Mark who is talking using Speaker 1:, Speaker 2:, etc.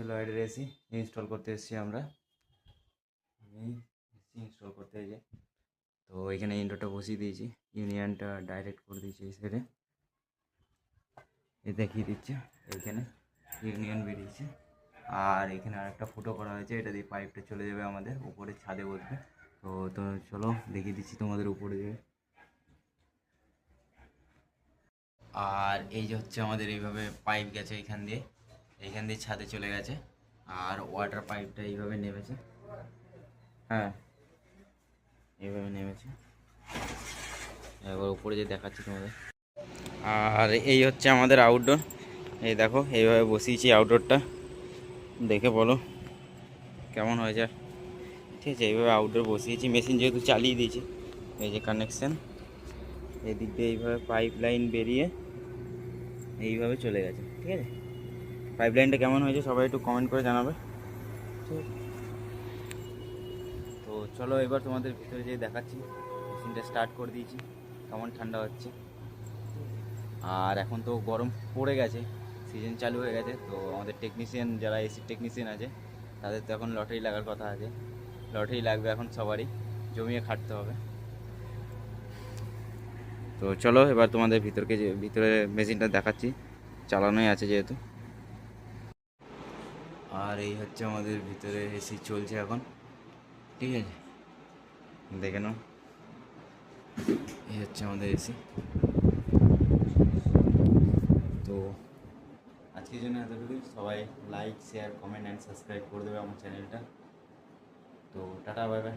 Speaker 1: লয়েডের AC install করতে এসেছি আমরা। এসি ইনস্টল করতে যে তো এখানে ইনডোরটা বসিয়ে দিয়েছি, ইউনিয়নটা ডাইরেক্ট করে দিয়েছি এই সাইডে, এ দেখিয়ে দিচ্ছে এইখানে ইউনিয়ন বেরিয়েছে। আর এখানে আর একটা ফুটো করা হয়েছে, এটা দিয়ে পাইপটা চলে যাবে আমাদের উপরে ছাদে বসবে। তো চলো দেখিয়ে দিচ্ছি তোমাদের উপরে যাবে। আর এই যে হচ্ছে আমাদের এইভাবে পাইপ গেছে এইখান দিয়ে ছাদে চলে গেছে। আর ওয়াটার পাইপটা এইভাবে নেমেছে, হ্যাঁ এইভাবে নেমেছে। এবার উপরে যে দেখাচ্ছি তোমাদের। আর এই হচ্ছে আমাদের আউটডোর, এই দেখো এইভাবে বসিয়েছি আউটডোরটা, দেখে বলো কেমন হয়েছে। ঠিক আছে, এইভাবে আউটডোর বসিয়েছি, মেশিন যেহেতু চালিয়ে দিয়েছি। এই যে কানেকশান, এই দিক দিয়ে এইভাবে পাইপ লাইন বেরিয়ে এইভাবে চলে গেছে। ঠিক আছে, পাইপ লাইনটা কেমন হয়েছে সবাই একটু কমেন্ট করে জানাবে। ঠিক আছে, তো চলো এবার তোমাদের ভিতরে যেয়ে দেখাচ্ছি। মেশিনটা স্টার্ট করে দিয়েছি, কেমন ঠান্ডা হচ্ছে। আর এখন তো গরম পড়ে গেছে, সিজন চালু হয়ে গেছে। তো আমাদের টেকনিশিয়ান যারা এসি টেকনিশিয়ান আছে তাদের তো এখন লটারি লাগার কথা আছে, লটারি লাগবে এখন, সবারই জমিয়ে খাটতে হবে। তো চলো এবার তোমাদের ভিতরে মেশিনটা দেখাচ্ছি, চালানোই আছে যেহেতু। আর এই হচ্ছে আমাদের ভিতরে এসি চলছে এখন। ঠিক আছে, দেখে নাও, এই হচ্ছে আমাদের এসি। তো আজকের জন্য এতটুকুই, সবাই like share comment and subscribe করে দেবে আমার চ্যানেলটা। তো টাটা, বাই বাই।